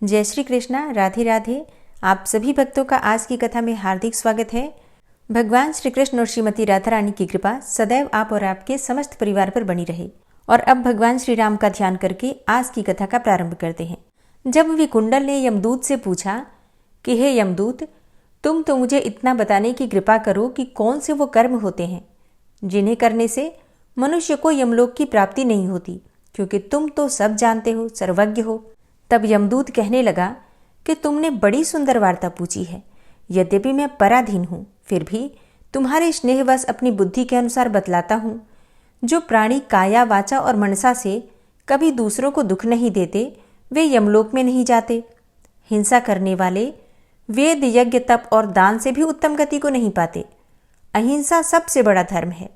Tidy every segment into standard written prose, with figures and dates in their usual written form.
जय श्री कृष्णा, राधे राधे। आप सभी भक्तों का आज की कथा में हार्दिक स्वागत है। भगवान श्री कृष्ण और श्रीमती राधा रानी की कृपा सदैव आप और आपके समस्त परिवार पर बनी रहे। और अब भगवान श्री राम का ध्यान करके आज की कथा का प्रारंभ करते हैं। जब विकुंडल ने यमदूत से पूछा कि हे यमदूत, तुम तो मुझे इतना बताने की कृपा करो कि कौन से वो कर्म होते हैं जिन्हें करने से मनुष्य को यमलोक की प्राप्ति नहीं होती, क्योंकि तुम तो सब जानते हो, सर्वज्ञ हो। तब यमदूत कहने लगा कि तुमने बड़ी सुंदर वार्ता पूछी है। यद्यपि मैं पराधीन हूँ, फिर भी तुम्हारे स्नेहवश अपनी बुद्धि के अनुसार बतलाता हूँ। जो प्राणी काया, वाचा और मनसा से कभी दूसरों को दुख नहीं देते, वे यमलोक में नहीं जाते। हिंसा करने वाले वेद, यज्ञ, तप और दान से भी उत्तम गति को नहीं पाते। अहिंसा सबसे बड़ा धर्म है,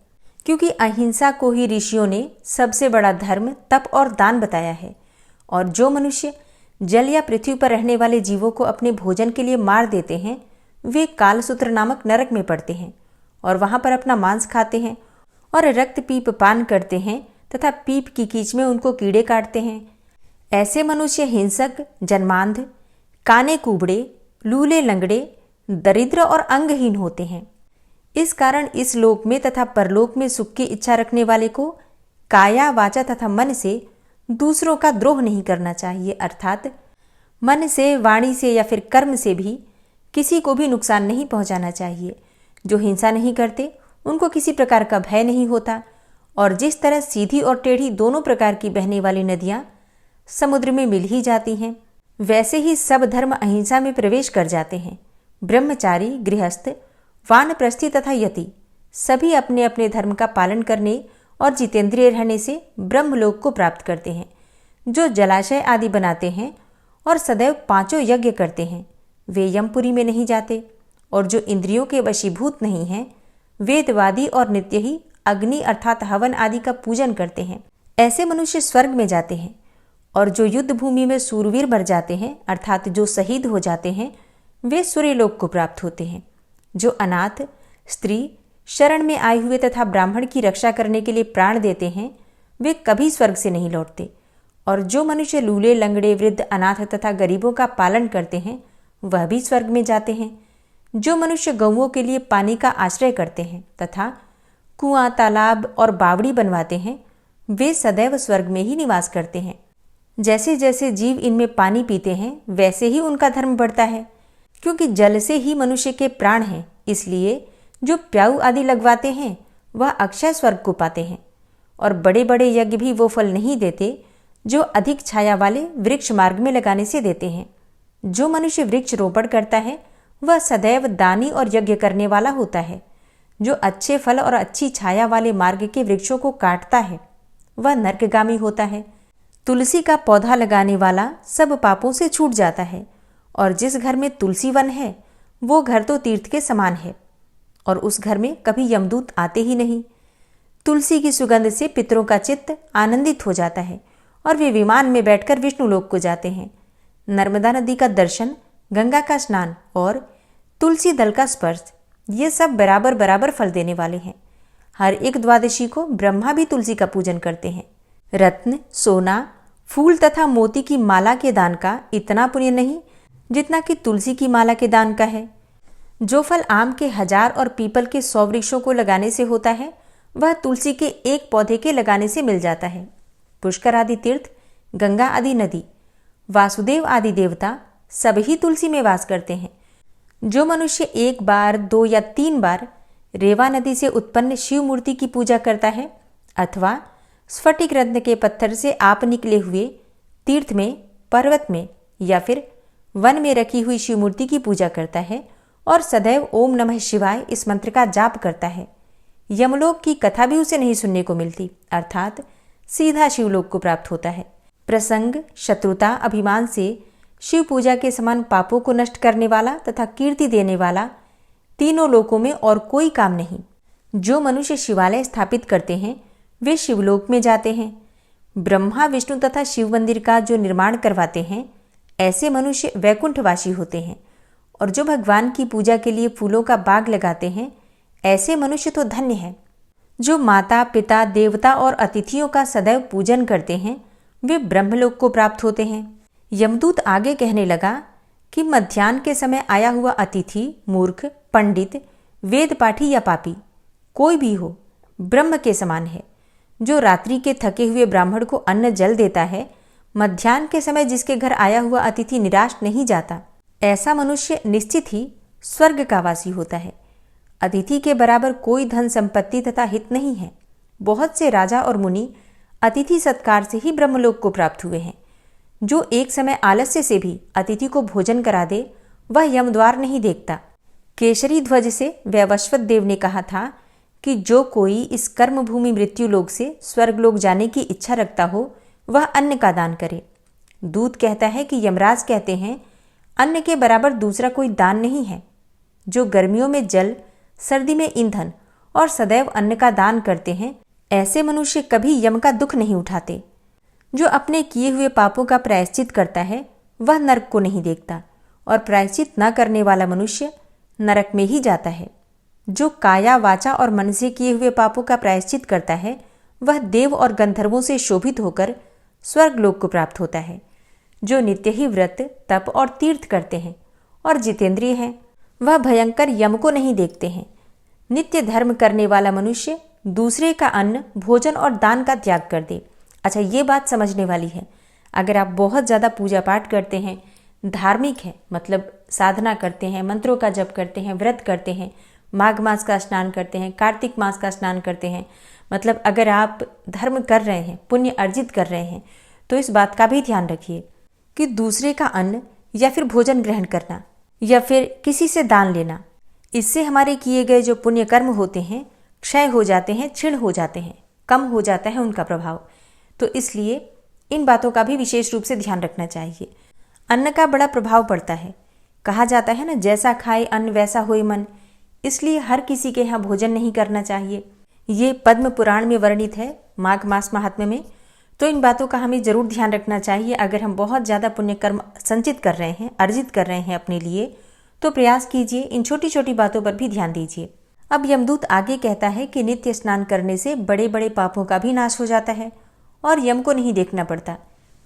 क्योंकि अहिंसा को ही ऋषियों ने सबसे बड़ा धर्म, तप और दान बताया है। और जो मनुष्य जल या पृथ्वी पर रहने वाले जीवों को अपने भोजन के लिए मार देते हैं, वे कालसूत्र नामक नरक में पड़ते हैं और वहां पर अपना मांस खाते हैं और रक्त पीप पान करते हैं तथा पीप की कीच में उनको कीड़े काटते हैं। ऐसे मनुष्य हिंसक, जन्मांध, काने कुबड़े, लूले लंगड़े, दरिद्र और अंगहीन होते हैं। इस कारण इस लोक में तथा परलोक में सुख की इच्छा रखने वाले को काया, वाचा तथा मन से दूसरों का द्रोह नहीं करना चाहिए, अर्थात मन से, वाणी से या फिर कर्म से भी किसी को भी नुकसान नहीं पहुंचाना चाहिए। जो हिंसा नहीं करते उनको किसी प्रकार का भय नहीं होता। और जिस तरह सीधी और टेढ़ी दोनों प्रकार की बहने वाली नदियां समुद्र में मिल ही जाती हैं, वैसे ही सब धर्म अहिंसा में प्रवेश कर जाते हैं। ब्रह्मचारी, गृहस्थ, वानप्रस्थी तथा यति सभी अपने अपने धर्म का पालन करने और जितेंद्रिय रहने से ब्रह्मलोक को प्राप्त करते हैं। जो जलाशय आदि बनाते हैं और सदैव 5 यज्ञ करते हैं, वे यमपुरी में नहीं जाते। और जो इंद्रियों के वशीभूत नहीं हैं, वेदवादी और नित्य ही अग्नि अर्थात हवन आदि का पूजन करते हैं, ऐसे मनुष्य स्वर्ग में जाते हैं। और जो युद्ध भूमि में सूरवीर मर जाते हैं, अर्थात जो शहीद हो जाते हैं, वे सूर्यलोक को प्राप्त होते हैं। जो अनाथ, स्त्री, शरण में आए हुए तथा ब्राह्मण की रक्षा करने के लिए प्राण देते हैं, वे कभी स्वर्ग से नहीं लौटते। और जो मनुष्य लूले, लंगड़े, वृद्ध, अनाथ तथा गरीबों का पालन करते हैं, वह भी स्वर्ग में जाते हैं। जो मनुष्य गौओं के लिए पानी का आश्रय करते हैं तथा कुआं, तालाब और बावड़ी बनवाते हैं, वे सदैव स्वर्ग में ही निवास करते हैं। जैसे जैसे जीव इनमें पानी पीते हैं, वैसे ही उनका धर्म बढ़ता है, क्योंकि जल से ही मनुष्य के प्राण हैं। इसलिए जो प्याऊ आदि लगवाते हैं, वह अक्षय स्वर्ग को पाते हैं। और बड़े बड़े यज्ञ भी वो फल नहीं देते जो अधिक छाया वाले वृक्ष मार्ग में लगाने से देते हैं। जो मनुष्य वृक्ष रोपण करता है, वह सदैव दानी और यज्ञ करने वाला होता है। जो अच्छे फल और अच्छी छाया वाले मार्ग के वृक्षों को काटता है, वह नरकगामी होता है। तुलसी का पौधा लगाने वाला सब पापों से छूट जाता है। और जिस घर में तुलसी वन है, वो घर तो तीर्थ के समान है, और उस घर में कभी यमदूत आते ही नहीं। तुलसी की सुगंध से पितरों का चित्त आनंदित हो जाता है और वे विमान में बैठकर विष्णुलोक को जाते हैं। नर्मदा नदी का दर्शन, गंगा का स्नान और तुलसी दल का स्पर्श, ये सब बराबर बराबर फल देने वाले हैं। हर एक द्वादशी को ब्रह्मा भी तुलसी का पूजन करते हैं। रत्न, सोना, फूल तथा मोती की माला के दान का इतना पुण्य नहीं जितना कि तुलसी की माला के दान का है। जो फल आम के 1000 और पीपल के 100 वृक्षों को लगाने से होता है, वह तुलसी के एक पौधे के लगाने से मिल जाता है। पुष्कर आदि तीर्थ, गंगा आदि नदी, वासुदेव आदि देवता सब ही तुलसी में वास करते हैं। जो मनुष्य 1 बार, 2 या 3 बार रेवा नदी से उत्पन्न शिव मूर्ति की पूजा करता है, अथवा स्फटिक रत्न के पत्थर से आप निकले हुए तीर्थ में, पर्वत में या फिर वन में रखी हुई शिव मूर्ति की पूजा करता है और सदैव ओम नमः शिवाय इस मंत्र का जाप करता है, यमलोक की कथा भी उसे नहीं सुनने को मिलती, अर्थात सीधा शिवलोक को प्राप्त होता है। प्रसंग, शत्रुता, अभिमान से शिव पूजा के समान पापों को नष्ट करने वाला तथा कीर्ति देने वाला तीनों लोकों में और कोई काम नहीं। जो मनुष्य शिवालय स्थापित करते हैं, वे शिवलोक में जाते हैं। ब्रह्मा, विष्णु तथा शिव मंदिर का जो निर्माण करवाते हैं, ऐसे मनुष्य वैकुंठवासी होते हैं। और जो भगवान की पूजा के लिए फूलों का बाग लगाते हैं, ऐसे मनुष्य तो धन्य हैं। जो माता, पिता, देवता और अतिथियों का सदैव पूजन करते हैं, वे ब्रह्मलोक को प्राप्त होते हैं। यमदूत आगे कहने लगा कि मध्याह्न के समय आया हुआ अतिथि, मूर्ख, पंडित, वेद पाठी या पापी, कोई भी हो, ब्रह्म के समान है। जो रात्रि के थके हुए ब्राह्मण को अन्न जल देता है, मध्याह्न के समय जिसके घर आया हुआ अतिथि निराश नहीं जाता, ऐसा मनुष्य निश्चित ही स्वर्ग का वासी होता है। अतिथि के बराबर कोई धन संपत्ति तथा हित नहीं है। बहुत से राजा और मुनि अतिथि सत्कार से ही ब्रह्मलोक को प्राप्त हुए हैं। जो एक समय आलस्य से भी अतिथि को भोजन करा दे, वह यमद्वार नहीं देखता। केशरी ध्वज से वैवस्वत देव ने कहा था कि जो कोई इस कर्मभूमि मृत्युलोक से स्वर्गलोक जाने की इच्छा रखता हो, वह अन्न का दान करे। दूत कहता है कि यमराज कहते हैं, अन्न के बराबर दूसरा कोई दान नहीं है। जो गर्मियों में जल, सर्दी में ईंधन और सदैव अन्न का दान करते हैं, ऐसे मनुष्य कभी यम का दुख नहीं उठाते। जो अपने किए हुए पापों का प्रायश्चित करता है, वह नरक को नहीं देखता, और प्रायश्चित न करने वाला मनुष्य नरक में ही जाता है। जो काया, वाचा और मन से किए हुए पापों का प्रायश्चित करता है, वह देव और गंधर्वों से शोभित होकर स्वर्गलोक को प्राप्त होता है। जो नित्य ही व्रत, तप और तीर्थ करते हैं और जितेंद्रिय हैं, वह भयंकर यम को नहीं देखते हैं। नित्य धर्म करने वाला मनुष्य दूसरे का अन्न, भोजन और दान का त्याग कर दे। अच्छा, ये बात समझने वाली है। अगर आप बहुत ज़्यादा पूजा पाठ करते हैं, धार्मिक हैं, मतलब साधना करते हैं, मंत्रों का जप करते हैं, व्रत करते हैं, माघ मास का स्नान करते हैं, कार्तिक मास का स्नान करते हैं, मतलब अगर आप धर्म कर रहे हैं, पुण्य अर्जित कर रहे हैं, तो इस बात का भी ध्यान रखिए कि दूसरे का अन्न या फिर भोजन ग्रहण करना या फिर किसी से दान लेना, इससे हमारे किए गए जो पुण्य कर्म होते हैं क्षय हो जाते हैं, क्षीण हो जाते हैं, कम हो जाता है उनका प्रभाव। तो इसलिए इन बातों का भी विशेष रूप से ध्यान रखना चाहिए। अन्न का बड़ा प्रभाव पड़ता है। कहा जाता है ना, जैसा खाए अन्न वैसा होए मन। इसलिए हर किसी के यहाँ भोजन नहीं करना चाहिए। ये पद्म पुराण में वर्णित है, माघ मास महात्म्य में। तो इन बातों का हमें जरूर ध्यान रखना चाहिए। अगर हम बहुत ज़्यादा पुण्य कर्म संचित कर रहे हैं, अर्जित कर रहे हैं अपने लिए, तो प्रयास कीजिए, इन छोटी छोटी बातों पर भी ध्यान दीजिए। अब यमदूत आगे कहता है कि नित्य स्नान करने से बड़े बड़े पापों का भी नाश हो जाता है और यम को नहीं देखना पड़ता।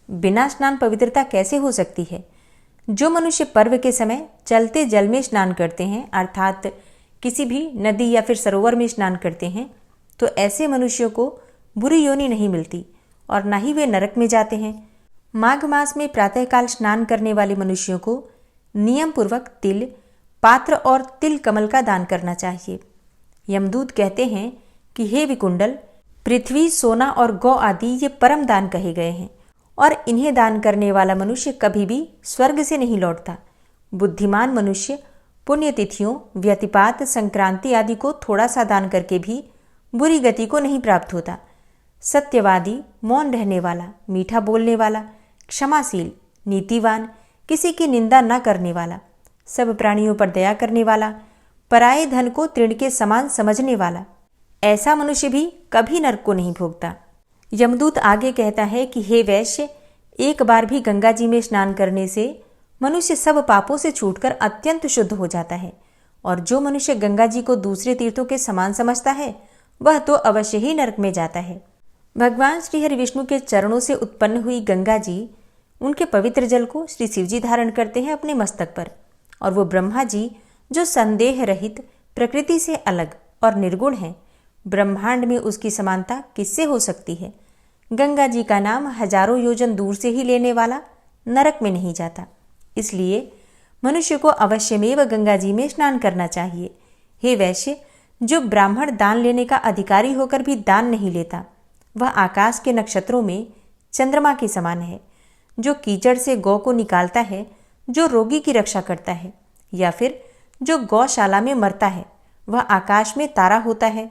बिना स्नान पवित्रता कैसे हो सकती है? जो मनुष्य पर्व के समय चलते जल में स्नान करते हैं, अर्थात किसी भी नदी या फिर सरोवर में स्नान करते हैं, तो ऐसे मनुष्यों को बुरी योनि नहीं मिलती और न ही वे नरक में जाते हैं। माघ मास में प्रातःकाल स्नान करने वाले मनुष्यों को नियम पूर्वक तिल, पात्र और तिल कमल का दान करना चाहिए। यमदूत कहते हैं कि हे विकुंडल, पृथ्वी, सोना और गौ आदि ये परम दान कहे गए हैं और इन्हें दान करने वाला मनुष्य कभी भी स्वर्ग से नहीं लौटता। बुद्धिमान मनुष्य पुण्यतिथियों, व्यतिपात, संक्रांति आदि को थोड़ा सा दान करके भी बुरी गति को नहीं प्राप्त होता। सत्यवादी, मौन रहने वाला, मीठा बोलने वाला, क्षमाशील, नीतिवान, किसी की निंदा न करने वाला, सब प्राणियों पर दया करने वाला, पराये धन को तृण के समान समझने वाला, ऐसा मनुष्य भी कभी नरक को नहीं भोगता। यमदूत आगे कहता है कि हे वैश्य, एक बार भी गंगा जी में स्नान करने से मनुष्य सब पापों से छूटकर अत्यंत शुद्ध हो जाता है, और जो मनुष्य गंगा जी को दूसरे तीर्थों के समान समझता है, वह तो अवश्य ही नरक में जाता है। भगवान श्री हरि विष्णु के चरणों से उत्पन्न हुई गंगा जी, उनके पवित्र जल को श्री शिवजी धारण करते हैं अपने मस्तक पर, और वो ब्रह्मा जी जो संदेह रहित, प्रकृति से अलग और निर्गुण हैं, ब्रह्मांड में उसकी समानता किससे हो सकती है? गंगा जी का नाम हजारों योजन दूर से ही लेने वाला नरक में नहीं जाता। इसलिए मनुष्य को अवश्यमेव गंगा जी में स्नान करना चाहिए। हे वैश्य, जो ब्राह्मण दान लेने का अधिकारी होकर भी दान नहीं लेता, वह आकाश के नक्षत्रों में चंद्रमा के समान है। जो कीचड़ से गौ को निकालता है, जो रोगी की रक्षा करता है, या फिर जो गौशाला में मरता है, वह आकाश में तारा होता है।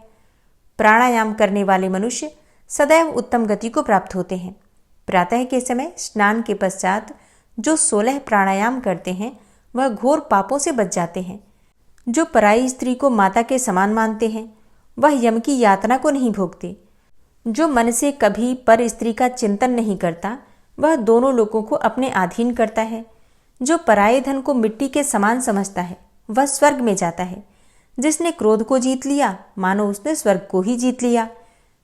प्राणायाम करने वाले मनुष्य सदैव उत्तम गति को प्राप्त होते हैं। प्रातः के समय स्नान के पश्चात जो 16 प्राणायाम करते हैं, वह घोर पापों से बच जाते हैं। जो पराई स्त्री को माता के समान मानते हैं, वह यम की यातना को नहीं भोगते। जो मन से कभी पर स्त्री का चिंतन नहीं करता, वह दोनों लोगों को अपने अधीन करता है। जो पराये धन को मिट्टी के समान समझता है, वह स्वर्ग में जाता है। जिसने क्रोध को जीत लिया, मानो उसने स्वर्ग को ही जीत लिया।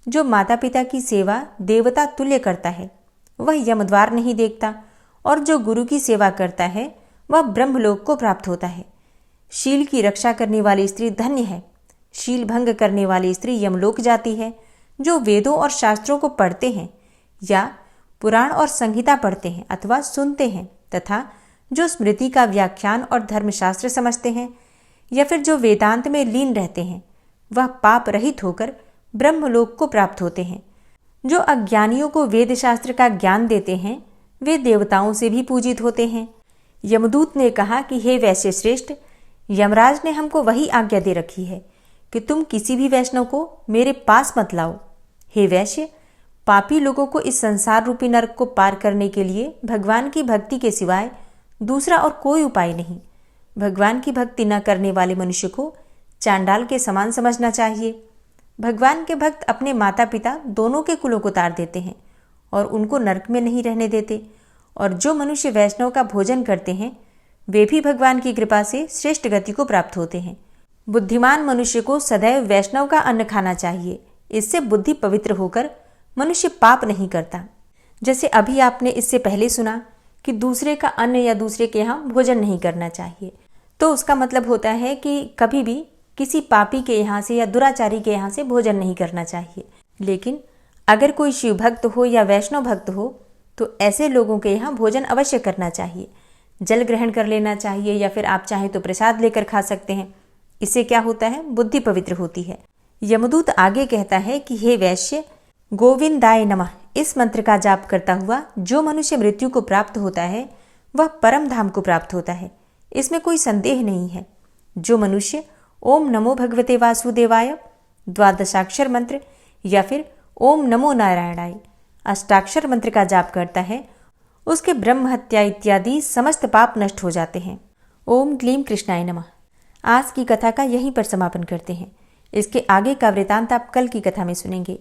जो माता पिता की सेवा देवता तुल्य करता है, वह यमद्वार नहीं देखता और जो गुरु की सेवा करता है वह ब्रह्मलोक को प्राप्त होता है। शील की रक्षा करने वाली स्त्री धन्य है। शील भंग करने वाली स्त्री यमलोक जाती है। जो वेदों और शास्त्रों को पढ़ते हैं या पुराण और संहिता पढ़ते हैं अथवा सुनते हैं तथा जो स्मृति का व्याख्यान और धर्मशास्त्र समझते हैं या फिर जो वेदांत में लीन रहते हैं, वह पाप रहित होकर ब्रह्मलोक को प्राप्त होते हैं। जो अज्ञानियों को वेद शास्त्र का ज्ञान देते हैं वे देवताओं से भी पूजित होते हैं। यमदूत ने कहा कि हे वैश्य श्रेष्ठ, यमराज ने हमको वही आज्ञा दे रखी है कि तुम किसी भी वैष्णव को मेरे पास मत लाओ। हे वैश्य, पापी लोगों को इस संसार रूपी नरक को पार करने के लिए भगवान की भक्ति के सिवाय दूसरा और कोई उपाय नहीं। भगवान की भक्ति न करने वाले मनुष्य को चांडाल के समान समझना चाहिए। भगवान के भक्त अपने माता पिता दोनों के कुलों को तार देते हैं और उनको नरक में नहीं रहने देते। और जो मनुष्य वैष्णव का भोजन करते हैं वे भी भगवान की कृपा से श्रेष्ठ गति को प्राप्त होते हैं। बुद्धिमान मनुष्य को सदैव वैष्णव का अन्न खाना चाहिए। इससे बुद्धि पवित्र होकर मनुष्य पाप नहीं करता। जैसे अभी आपने इससे पहले सुना कि दूसरे का अन्न या दूसरे के यहाँ भोजन नहीं करना चाहिए, तो उसका मतलब होता है कि कभी भी किसी पापी के यहाँ से या दुराचारी के यहाँ से भोजन नहीं करना चाहिए। लेकिन अगर कोई शिव भक्त हो या वैष्णव भक्त हो तो ऐसे लोगों के यहाँ भोजन अवश्य करना चाहिए। जल ग्रहण कर लेना चाहिए या फिर आप चाहें तो प्रसाद लेकर खा सकते हैं। इससे क्या होता है, बुद्धि पवित्र होती है। यमदूत आगे कहता है कि हे वैश्य, गोविंदाय नमः इस मंत्र का जाप करता हुआ जो मनुष्य मृत्यु को प्राप्त होता है वह परम धाम को प्राप्त होता है। इसमें कोई संदेह नहीं है। जो मनुष्य ओम नमो भगवते वासुदेवाय द्वादशाक्षर मंत्र या फिर ओम नमो नारायणाय अष्टाक्षर मंत्र का जाप करता है उसके ब्रह्म हत्या इत्यादि समस्त पाप नष्ट हो जाते हैं। ओम क्लीम कृष्णाय नमः। आज की कथा का यहीं पर समापन करते हैं। इसके आगे का वृतांत आप कल की कथा में सुनेंगे।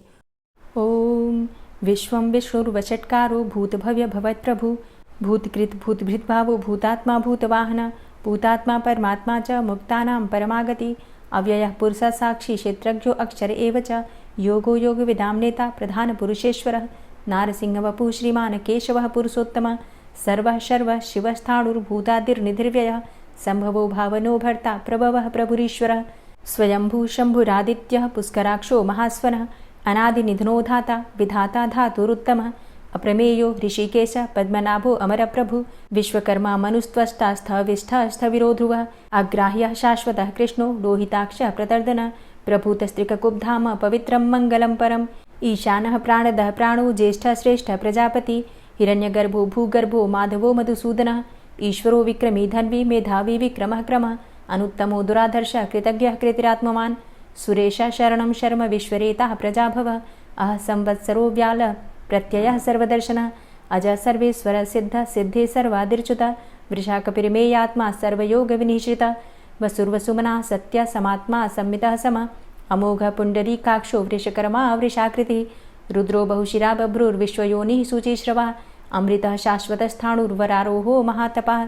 ओम विश्वं विष्णुर्वषट्कारो भूतभव्य भवत्प्रभु भूतकृत भूतभृत भावो भूतात्मा भूतवाहन भूतात्मा परमात्मा च मुक्तानां परमागति अव्ययः पुरुषः साक्षी क्षेत्रज्ञो अक्षर एव च योगो योग विदां नेता प्रधान पुरुषेश्वरः नारसिंह वपुः श्रीमान् केशवः पुरुषोत्तमः सर्वः शर्वः शिवस्थाणुर्भूतादिर्निधिर्व्ययः संभवो भावनो भर्ता प्रभवः प्रभुरीश्वरः स्वयंभू शंभुरादित्यः पुष्कराक्षो महास्वनः अनादिनिधनो धाता विधाता धातुरुत्तमः अप्रमेयो ऋषिकेश पद्मनाभो अमरप्रभु विश्वकर्मा मनुस्त्वष्टा स्थविष्ठः स्थविरो ध्रुवः अग्राह्यः शाश्वतः कृष्णो लोहिताक्षः प्रतर्दनः प्रभूतस्त्रिककुब्धाम पवित्रं मङ्गलं परम् ईशानः प्राणदः प्राणो ज्येष्ठः श्रेष्ठः प्रजापति हिरण्यगर्भो भूगर्भो माधवो मधुसूदनः ईश्वरो विक्रमी धन्वी मेधावी विक्रमः क्रमः अनुत्तमो दुराधर्षः कृतज्ञः कृतिरात्मवान् सुरेशः शरणं शर्म विश्वरेताः प्रजाभवः अह संवत्सरो व्यालः प्रत्ययः सर्वदर्शनः अजः सर्वेश्वरः सिद्धः सिद्धे सर्वादिर्च्युतः वृषाकपिर्मेयात्मा सर्वयोगविनिश्रितः वसुर्वसुमनः सत्यः समात्मा संमितः समः अमोघः पुण्डरीकाक्षो वृषकर्मा वृषाकृतिः रुद्रो बहुशिरा बभ्रुर्विश्वयोनिः शुचिश्रवः अमृतः शाश्वतस्थाणुर्वरारोहो महातपः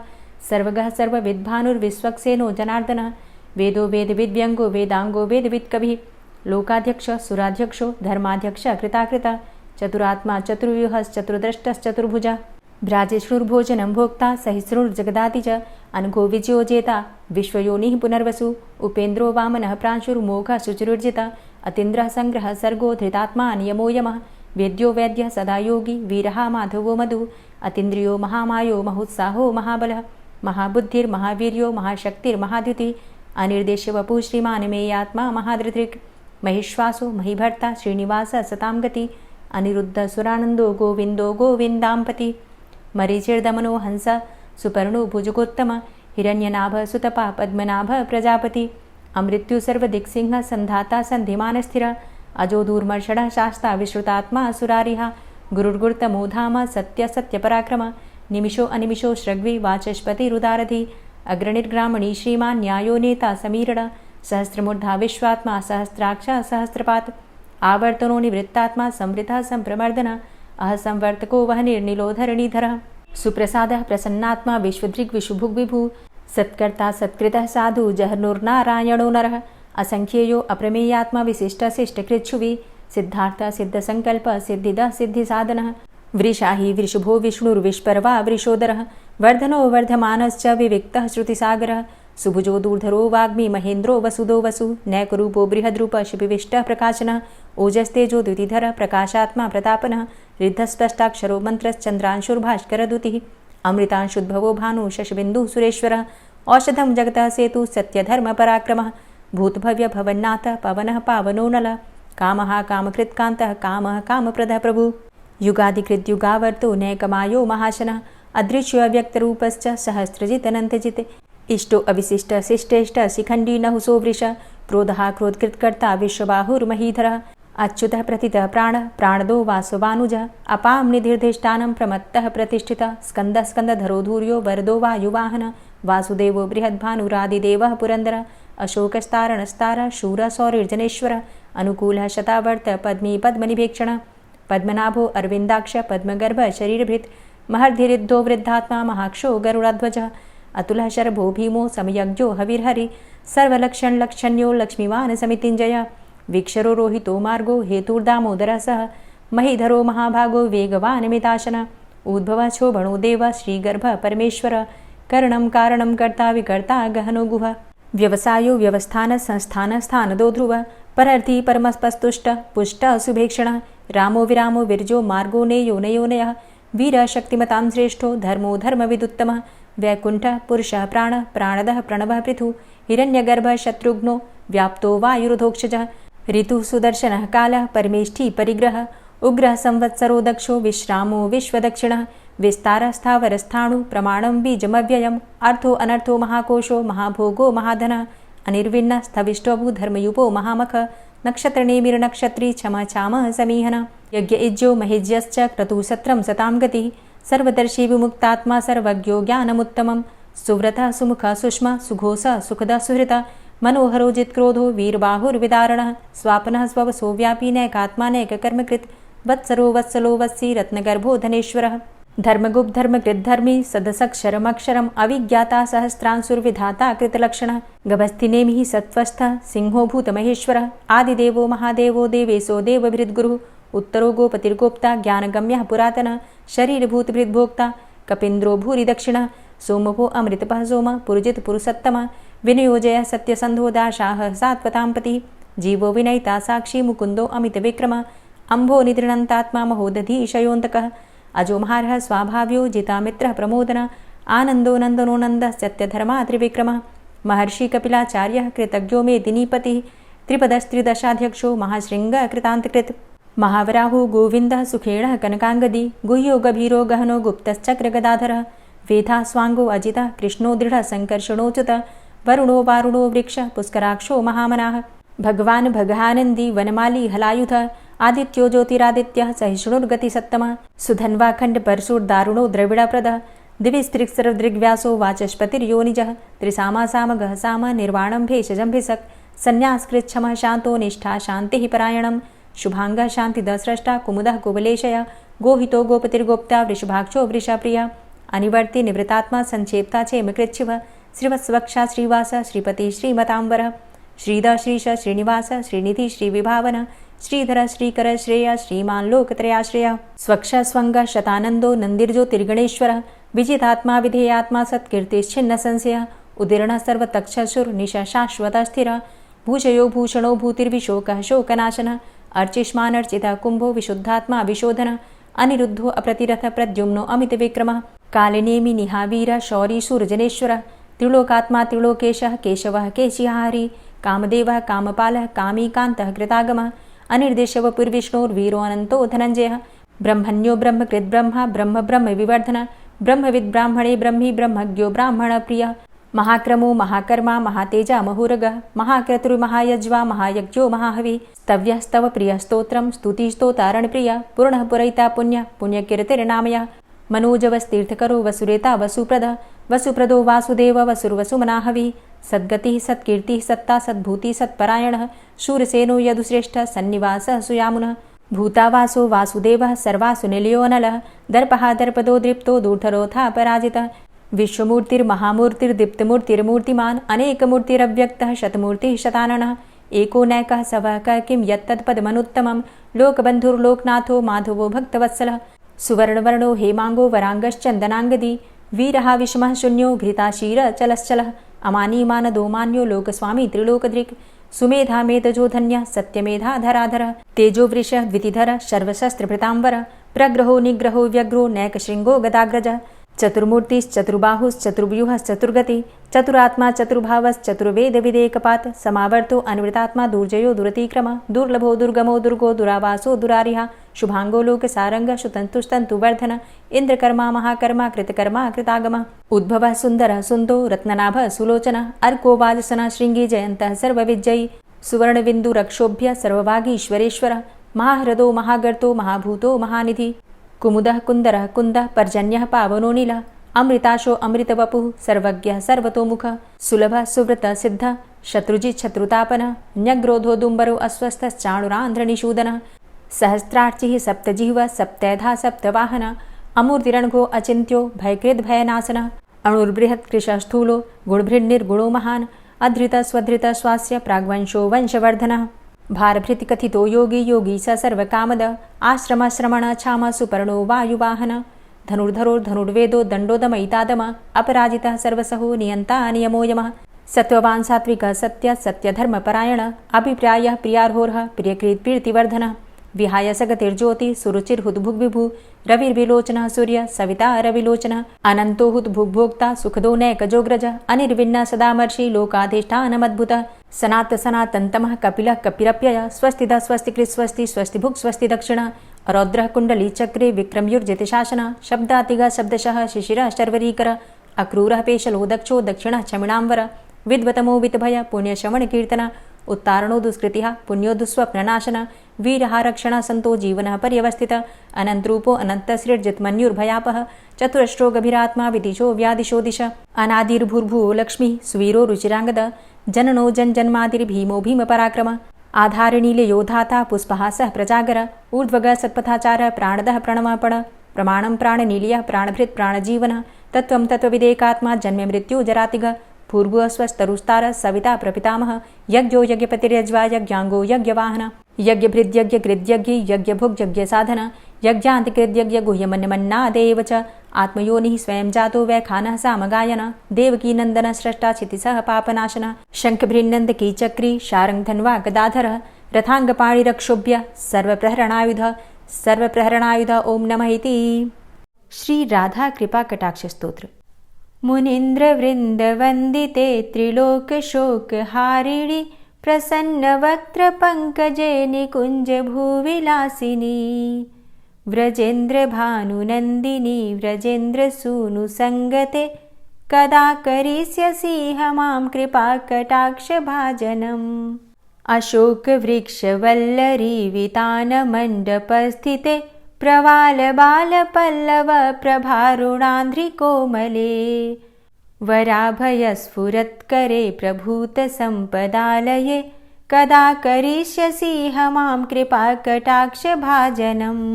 सर्वगः सर्वविद्भानुर्विश्वक्सेनो जनार्दनः वेदो वेदविद्व्यङ्गो वेदाङ्गो वेदवित्कविः लोकाध्यक्षः सुराध्यक्षो धर्माध्यक्षः कृताकृतः चतुरात्मा चतुर्व्यूहश्चतुर्द्रष्टश्चतुर्भुजः भ्राजिष्णुर्भोजनं भोक्ता सहिष्णुर्जगदाति च अनघो विजयो जेता विश्वयोनिः पुनर्वसु उपेन्द्रो वामनः प्रांशुर्मोघः शुचिरुर्जितः अतीन्द्रः संग्रहः सर्गो धृतात्मा नियमो यमः वेद्यो वैद्यः सदा योगी वीरः माधवो मधु अतीन्द्रियो महामायो महोत्साहो महाबलः महाबुद्धिर्महावीर्यो महाशक्तिर्महाद्युतिः अनिर्देश्य वपुः श्रीमान् मेयात्मा महाधृतिर् महिश्वासो महीभर्ता श्रीनिवासः सतां गति अनिरुद्ध सुरानन्दो गोविन्दो गोविन्दाम्पति मरीचिर्दमनो हंस सुपर्णो भुजगोत्तम हिरण्यनाभ सुतपा पद्मनाभ प्रजापति अमृत्यु सर्वदिक्सिंह संधाता संधिमानस्थिर अजो दूर्मर्षणः शास्ता विश्रुतात्मा सुरारिः गुरुर्गुर्तमो धाम सत्य सत्यपराक्रम निमिषो अनिमिषो श्रग्वी वाचस्पतिरुदारधि अग्रणिर्ग्रामणी श्रीमान् न्यायो नेता समीरण सहस्रमूर्धा विश्वात्मा सहस्राक्ष सहस्रपात् आवर्तनो निवृत्तात्मा संवृतः संप्रमर्दन अह संवर्तको वहनिर्निलोधरणीधरः सुप्रसादः प्रसन्नात्मा विश्वदृग् विशुभुग् विभु सत्कर्ता सत्कृतः साधु जहर्नुर्नारायणो नरः असंख्येयो अप्रमेयात्मा विशिष्ट शिष्टकृच्छुवि सिद्धार्थ सिद्धसंकल्प सिद्धिदः सिद्धिसाधनः वृषाहि वृषभो विष्णुर्विष्पर्वा वृषोदरः वर्धनो वर्धमानश्च विविक्तः श्रुतिसागरः सुभुजो दूर्धरो वाग्मी महेन्द्रो वसुदो वसु नैकरूपो बृहद्रूप शिपिविष्टः प्रकाशनः ओजस्तेजो द्युतिधर प्रकाशात्मा प्रतापनः रिद्धस्पष्टाक्षरो मन्त्रश्चन्द्रांशुर्भास्करद्युतिः अमृतांशुद्भवो भानु शशबिन्दुः सुरेश्वरः औषधं जगतः सेतु सत्यधर्मपराक्रमः भूतभव्य भवन्नाथ पवनः पावनो नलः कामः कामकृत्कान्तः कामः कामप्रदः प्रभु युगादिकृत युगावर्तो नैकमायो महाशनः अदृश्यो अव्यक्तरूपश्च सहस्रजितनन्तजित् इष्टो अविशिष्ट शिष्टेष्ट शिखण्डी नहुसो वृष क्रोधः क्रोधकृत्कर्ता विश्वबाहुर्महीधरः अच्युतः प्रतितः प्राणः प्राणदो वासवानुजः अपां निधिर्धिष्ठानं प्रमत्तः प्रतिष्ठितः स्कन्दः स्कन्दधरो धूर्यो वरदो वायुवाहनः वासुदेवो बृहद्भानुरादिदेवः पुरन्दरः अशोकस्तारणस्तारः शूरः सौरिर्जनेश्वरः अनुकूलः शतावर्त पद्मी पद्मनिभीक्षणः पद्मनाभो अरविन्दाक्ष पद्मगर्भ शरीरभृत् महर्धिरिद्धो वृद्धात्मा महाक्षो गरुडाध्वजः अतुलः शरभो भीमो समयज्ञो हविर्हरि सर्वलक्षणलक्षण्यो लक्ष्मीवान् समितिञ्जयः वीक्षरो रोहितो मार्गो हेतुर्दामोदरः सः महीधरो महाभागो वेगवान् मिताशनः उद्भवः क्षोभणो देवः श्रीगर्भः परमेश्वरः करणं कारणं कर्ता विकर्ता गहनो गुहः व्यवसायो व्यवस्थान संस्थान स्थानदो ध्रुवः परर्थी परमस्पस्तुष्टः पुष्टः सुभेक्षणः रामो विरामो विरजो मार्गो नेयो नयोनयः वीरः शक्तिमतां श्रेष्ठो धर्मो धर्मविदुत्तमः वैकुण्ठः पुरुषः प्राणः प्राणदः प्रणवः पृथुः हिरण्यगर्भः शत्रुघ्नो व्याप्तो वायुरुधोक्षजः ऋतुः सुदर्शनः कालः परमेष्ठी परिग्रहः उग्रः संवत्सरो दक्षो विश्रामो विश्वदक्षिणः विस्तारस्थावरस्थाणु प्रमाणं बीजमव्ययम् अर्थो अनर्थो महाकोशो महाभोगो महाधनः अनिर्विण्णः स्थविष्टोऽभू धर्मयुपो महामख नक्षत्रनेमिर्नक्षत्री क्षमा चामः समीहनः यज्ञ इज्यो महेज्यश्च क्रतुः सत्रं सतां गतिः सर्वदर्शी विमुक्तात्मा सर्वज्ञो ज्ञानमुत्तमं सुव्रतः सुमुखः सुष्मा सुघोषः सुखदः सुहृतः मनोहरो जित्क्रोधो वीरबाहुर्विदारणः स्वापनः स्ववसो व्यापी नैकात्मा नैककर्मकृत् वत्सरो वत्सलो वत्सी रत्नगर्भो धनेश्वरः धर्मगुप्त धर्मकृद्धर्मी सदसक्षरमक्षरम् अविज्ञाता सहस्रांशुर्विधाता कृतलक्षणः गभस्तिनेमिः सत्त्वस्थः सिंहो भूतमहेश्वरः आदिदेवो महादेवो देवेशो देवभृद्गुरुः उत्तरो गोपतिर्गोप्ता ज्ञानगम्यः पुरातनः शरीरभूतभृद्भोक्ता कपीन्द्रो भूरि दक्षिणः सोमभो अमृतपः सोमः पुरुजित पुरुषोत्तमः विनियोजयः सत्यसन्धो दाशाः सात्वतां पतिः जीवो विनयिता साक्षी मुकुन्दो अमितविक्रमः अम्भो निदृणन्तात्मा महोदधीशयोऽन्तकः अजोमहारः स्वाभाव्यो जितामित्रः प्रमोदनः आनन्दो नन्दनो नन्दः सत्यधर्मा त्रिविक्रमः महर्षि कपिलाचार्यः कृतज्ञो मेदिनीपतिः त्रिपदस्त्रिदशाध्यक्षो महाशृङ्गः कृतान्तकृत् महावराहो गोविन्दः सुखेणः कनकाङ्गदी गुह्यो गभीरो गहनो गुप्तश्चक्रगदाधरः वेधा स्वाङ्गो अजितः कृष्णो दृढः सङ्कर्षणोच्युतः वरुणो वारुणो वृक्षः पुष्कराक्षो महामनाः भगवान् भगानन्दी वनमाली हलायुधः आदित्यो ज्योतिरादित्यः सहिष्णुर्गतिसत्तमः सुधन्वाखण्डपरशुर्दारुणो द्रविडप्रदः दिविस्त्रिक्सर्वदृग्व्यासो वाचस्पतिर्योनिजः त्रिसामासामगः साम निर्वाणं भेषजं भिषक् सन्न्यासकृच्छमः शान्तो निष्ठा शान्तिः परायणं शुभाङ्गः शान्तिदस्रष्टा कुमुदः कुवलेशयः गोहितो गोपतिर्गोप्ता वृषभाक्षो वृषाप्रियः अनिवर्ति निवृतात्मा संक्षेप्ता चेमकृच्छिवः श्रीवत्सवक्षा श्रीवास श्रीपति श्रीमताम्बरः श्रीधर श्रीश श्रीनिवास श्रीनिधि श्रीविभावन श्रीधर श्रीकर श्रेय श्रीमान् लोकत्रयाश्रयः स्वक्ष स्वङ्ग शतानन्दो नन्दिर्ज्योतिर्गणेश्वरः विजितात्मा विधेयात्मा सत्कीर्तिश्छिन्न संशयः उदीर्णः सर्वतक्षशुर्निशः शाश्वतः स्थिरः भूषयो भूषणो भूतिर्विशोकः शोकनाशनः अर्चिष्मानर्चितः कुम्भो विशुद्धात्मा विशोधनः अनिरुद्धो अप्रतिरथ प्रद्युम्नो अमितविक्रमः कालिनेमि निहावीर शौरी शूरजनेश्वरः त्रिलोकात्मा त्रिलोकेशः केशवः केशिहारी कामदेवः कामपालः कामीकान्तः कृतागमः अनिर्देशवपुर्विष्णोर्वीरो अनन्तो धनञ्जयः ब्रह्मण्यो ब्रह्मकृद्ब्रह्मा ब्रह्म ब्रह्म विवर्धनः ब्रह्मविद् ब्राह्मणे ब्रह्मी ब्रह्मज्ञो ब्राह्मणप्रियः महाक्रमो महाकर्मा महातेजा महोरगः महाक्रतुर्महायज्वा महायज्ञो महाहवि स्तव्यः स्तव प्रियः स्तोत्रं स्तुतिस्तोतारणप्रियः पूर्णः पुरैता पुण्यः पुण्यकीर्तिर्नामयः मनोजवस्तीर्थकरो वसुरेता वसुप्रदः वसुप्रदो वासुदेव वसुर्वसुमनाहवि सद्गतिः सत्कीर्तिः सत्ता सद्भूतिः सत्परायणः शूरसेनो यदुश्रेष्ठः सन्निवासः सुयामुनः भूतावासो वासुदेवः सर्वासु निलयो नलः दर्पः दर्पदो दृप्तो दूर्धरोऽथा पराजितः विश्वमूर्तिर्महामूर्तिर्दीप्तमूर्तिर्मूर्तिमान् अनेकमूर्तिरव्यक्तः शतमूर्तिः शताननः एको नैकः सवः क किं यत्तत्पदमनुत्तमं लोकबन्धुर्लोकनाथो माधवो भक्तवत्सलः सुवर्णवर्णो हेमांगो वरांगश्चंदनांगदी वीरः विषमः शून्यो घृताशीर चलश्चलः अमानी मानदो मान्यो लोकस्वामी त्रिलोकदृक् सुमेधा मेधजो धन्य सत्यमेधा धराधर तेजो वृष द्वितिधर सर्वशस्त्रभृतांबर प्रग्रहो निग्रहो व्यग्रो नैकशृंगो गदाग्रज चतुर्मूर्तिश्चतुर्बाहुश्चतुर्व्यूहश्चतुर्गति चतुरात्मा चतुर्भावश्चतुर्वेद विदेकपात समावर्तो अन्वृतात्मा दुर्जयो दुरतिक्रम दुर्लभो दुर्गमो दुर्गो दुरावासो दुरारिहा शुभांगो लोक सारंग सुतंतुस्तंतुवर्धन इंद्रकर्मा महाकर्मा कृतकर्मा कृतागम उद्भव सुंदर सुंदो रत्ननाभ सुलोचन अर्को वाजसन श्रृंगी जयंत सर्वविजयी सुवर्णबिंदु रक्षोभ्य सर्वभागीश्वरेश्वर महाह्रदो महागर्तो महाभूतो महानिधि कुमुदः कुंदरः कुंदः पर्जन्यः पावनो नीलः अमृताशो अमृतवपुः सर्वज्ञः सर्वतोमुख सुलभः सुव्रतः सिद्धः शत्रुजित् शत्रुतापनः न्यग्रोधो दुम्बरो अस्वस्थश्चाणुरान्ध्रनिषूदनः सहस्रार्चिः सप्तजिह्वः सप्तैधा सप्तवाहनः अमूर्तिरणघो अचिन्त्यो भयकृद्भयनाशनः अणुर्बृहत् कृशस्थूलो गुणभृन्निर्गुणो महान् अधृतः स्वधृतः स्वास्य प्राग्वंशो वंशवर्धनः भारभृतिकथितो योगी योगी स सर्वकामद आश्रमश्रमण क्षाम सुपर्णो वायुवाहन धनुर्धरोर्धनुर्वेदो दण्डोदमयितादम अपराजितः सर्वसहो नियन्ता नियमो यमः सत्त्ववान् सात्विकः सत्य सत्यधर्मपरायण अभिप्रायः प्रियार्होर्ह प्रियकृत्प्रीतिवर्धनः विहाय सगतिर्ज्योति सुरुचिर्हुद्भुग्विभु रविर्विलोचनः सूर्य सविता रविलोचनः अनन्तो हुद्भुग्भोक्ता सुखदो नैकजोग्रज अनिर्विण्ण सदामर्षि लोकाधिष्ठानमद्भुतः सनात सनातन्तमः कपिलः कपिरप्यय स्वस्तिदः स्वस्तिकृत् स्वस्ति स्वस्तिभुक् स्वस्ति दक्षिण रौद्रः कुण्डली चक्रे विक्रमयुर्जित शासन शब्दातिगः शब्दशः शिशिरः शर्वरीकर अक्रूरः पेशलो दक्षो दक्षिणः क्षमिणाम्बर विद्वतमो वितभय पुण्यश्रवणकीर्तन उत्तारणो दुष्कृतिः पुण्यो दुःस्वप्ननाशन वीरः रक्षणः सन्तो जीवनः पर्यवस्थितः अनन्तरूपो अनन्तसृर्जितमन्युर्भयापः चतुरश्रो गभीरात्मा विदिशो व्यादिशो दिश अनादिर्भूर्भुवो लक्ष्मीः सुवीरो रुचिराङ्गद जननो जन्मादिर्भीमो भीमपराक्रम आधारनीलयोधाता पुष्पहासः प्रजागर ऊर्ध्वगः सत्पथाचारः प्राणदः प्रणवपण प्रमाणं प्राणनीलयः प्राणभृत् प्राणजीवनः तत्त्वं तत्त्वविदेकात्मा जन्म मृत्यु जरातिगः भूर्भुवः स्वस्तरुस्तार सविता प्रपितामह यज्ञो यज्ञपतिर्यज्वा यज्ञांगो यज्ञवाहन यज्ञभृद्यज्ञकृद्यज्ञ यज्ञभुग्यज्ञसाधन यज्ञान्तकृद्यज्ञ गुह्यमन्यमन्नादेव च आत्मयोनिः स्वयं जातो वैखानः सामगायन देवकी नन्दन स्रष्टा क्षितिसः पापनाशन शङ्खभृन्नन्दकी चक्री शारङ्गधन्वा गदाधरः रथाङ्गपाणिरक्षोभ्य सर्वप्रहरणायुध ओम नमः इति। श्री राधा कृपा कटाक्ष स्तोत्र। मुनीन्द्रवृन्दवन्दिते त्रिलोकशोकहारिणि प्रसन्नवक्त्रपङ्कजे निकुञ्जभूविलासिनी व्रजेन्द्रभानुनन्दिनी व्रजेन्द्रसूनुसङ्गते कदा करिष्यसि मां कृपाकटाक्षभाजनम् अशोकवृक्षवल्लरी वितानमण्डपस्थिते प्रवालबालपल्लव प्रभारुणान्ध्रिकोमले वराभयस्फुरत्करे प्रभूतसम्पदालये कदा करिष्यसि मां कृपाकटाक्षभाजनम्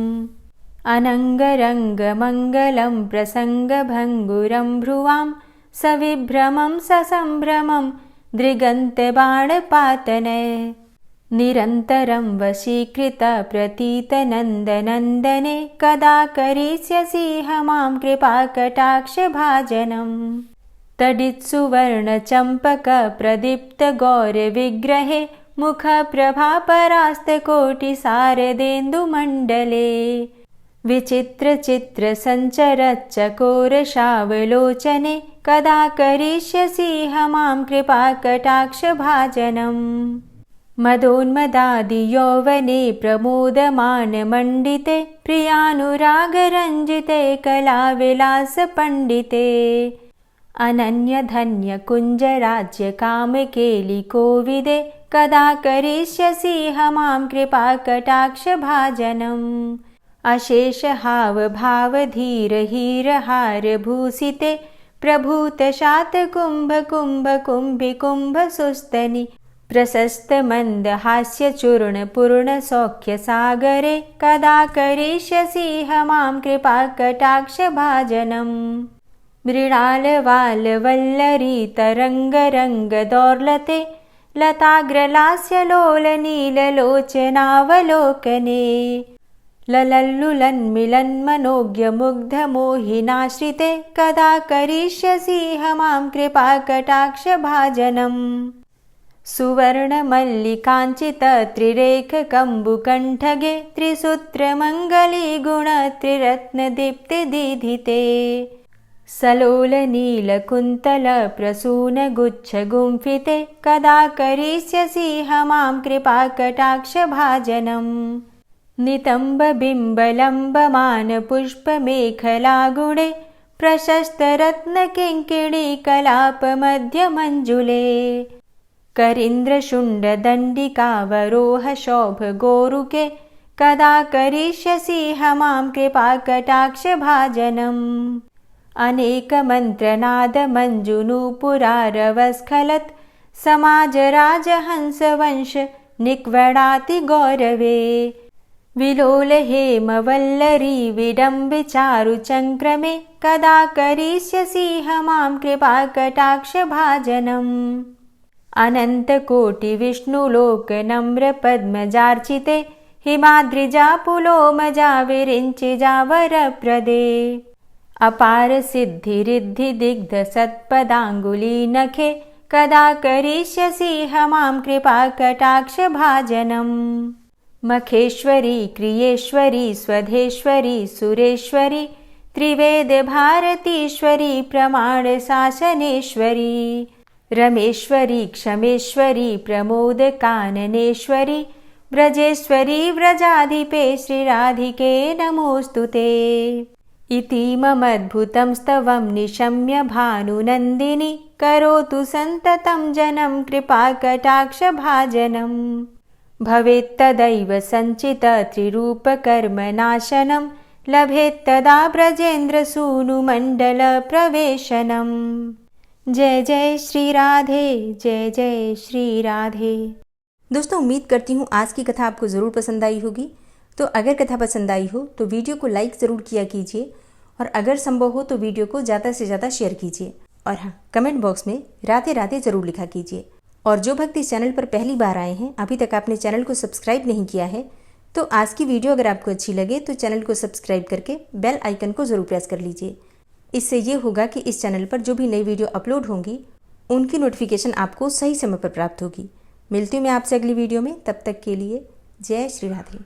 अनङ्गरङ्गमङ्गलं प्रसङ्गभङ्गुरं भ्रुवां सविभ्रमं ससम्भ्रमं दृगन्तबाणपातने निरन्तरं वशीकृत प्रतीतनन्दनन्दने कदा करिष्यसि मां कृपाकटाक्षभाजनम् तडित्सुवर्णचम्पकप्रदीप्तगौरविग्रहे मुखप्रभापरास्तकोटिसारदेन्दुमण्डले विचित्रचित्रसञ्चरच्चकोरशावलोचने कदा करिष्यसि मां कृपाकटाक्षभाजनम् मदोन्मदादियौवने प्रमोदमानमण्डिते प्रियानुरागरञ्जिते कलाविलासपण्डिते अनन्यधन्यकुञ्जराज्यकामकेलिकोविदे कदा करिष्यसि मां कृपाकटाक्षभाजनम् अशेषहावभावधीरहीरहारभूषिते प्रभूतशातकुम्भकुम्भकुम्भिकुम्भसुस्तनि प्रशस्तमन्दहास्यचूर्णपूर्णसौख्यसागरे कदा करिष्यसि मां कृपाकटाक्षभाजनम् मृणालवालवल्लरी लताग्रलास्यलोलनीललोचनावलोकने ललल्लुलन्मिलन्मनोज्ञमुग्धमोहिनाश्रिते कदा करिष्यसि मां कृपाकटाक्षभाजनम् सुवर्णमल्लिकाञ्चितत्रिरेखकम्बुकण्ठगे त्रिसूत्रमङ्गलीगुणत्रिरत्नदीप्तिदीधिते सलोलनीलकुन्तलप्रसूनगुच्छगुम्फिते कदा करिष्यसि मां कृपाकटाक्षभाजनम् नितम्बबिम्बलम्बमानपुष्पमेखलागुणे प्रशस्तरत्नकिङ्किणीकलापमध्यमञ्जुले करीन्द्रशुण्डदण्डिकावरोहशोभगोरुके कदा करिष्यसि मां कृपाकटाक्षभाजनम् अनेकमन्त्रनादमञ्जुनूपुरारवस्खलत् समाजराजहंसवंश निक्वडाति गौरवे विलोलहेमवल्लरी विडम्बिचारुचङ्क्रमे कदा करिष्यसि मां कृपाकटाक्षभाजनम् अनन्तकोटिविष्णुलोकनम्रपद्मजार्चिते हिमाद्रिजापुलोमजा विरिञ्चिजावरप्रदे अपारसिद्धिरिद्धिदिग्धसत्पदाङ्गुलीनखे कदा करिष्यसि मां कृपाकटाक्षभाजनम् मखेश्वरी क्रियेश्वरी स्वधेश्वरी सुरेश्वरी त्रिवेदभारतीश्वरी प्रमाणशासनेश्वरी रमेश्वरी क्षमेश्वरी प्रमोदकाननेश्वरी व्रजेश्वरी व्रजाधिपे श्रीराधिके नमोऽस्तुते इतीममद्भुतं स्तवं निशम्य भानुनन्दिनी करोतु सन्ततं जनं कृपाकटाक्षभाजनम् भवेत्तदैव सञ्चितत्रिरूपकर्मनाशनं लभेत्तदा ब्रजेन्द्रसूनुमण्डलप्रवेशनम् जय जय श्री राधे, जय जय श्री राधे। दोस्तों, उम्मीद करती हूँ आज की कथा आपको ज़रूर पसंद आई होगी। तो अगर कथा पसंद आई हो तो वीडियो को लाइक ज़रूर किया कीजिए और अगर संभव हो तो वीडियो को ज़्यादा से ज़्यादा शेयर कीजिए। और हाँ, कमेंट बॉक्स में राधे राधे ज़रूर लिखा कीजिए। और जो भक्त इस चैनल पर पहली बार आए हैं, अभी तक आपने चैनल को सब्सक्राइब नहीं किया है, तो आज की वीडियो अगर आपको अच्छी लगे तो चैनल को सब्सक्राइब करके बेल आइकन को ज़रूर प्रेस कर लीजिए। इससे ये होगा कि इस चैनल पर जो भी नई वीडियो अपलोड होंगी उनकी नोटिफिकेशन आपको सही समय पर प्राप्त होगी। मिलती हूँ मैं आपसे अगली वीडियो में, तब तक के लिए जय श्री राधे।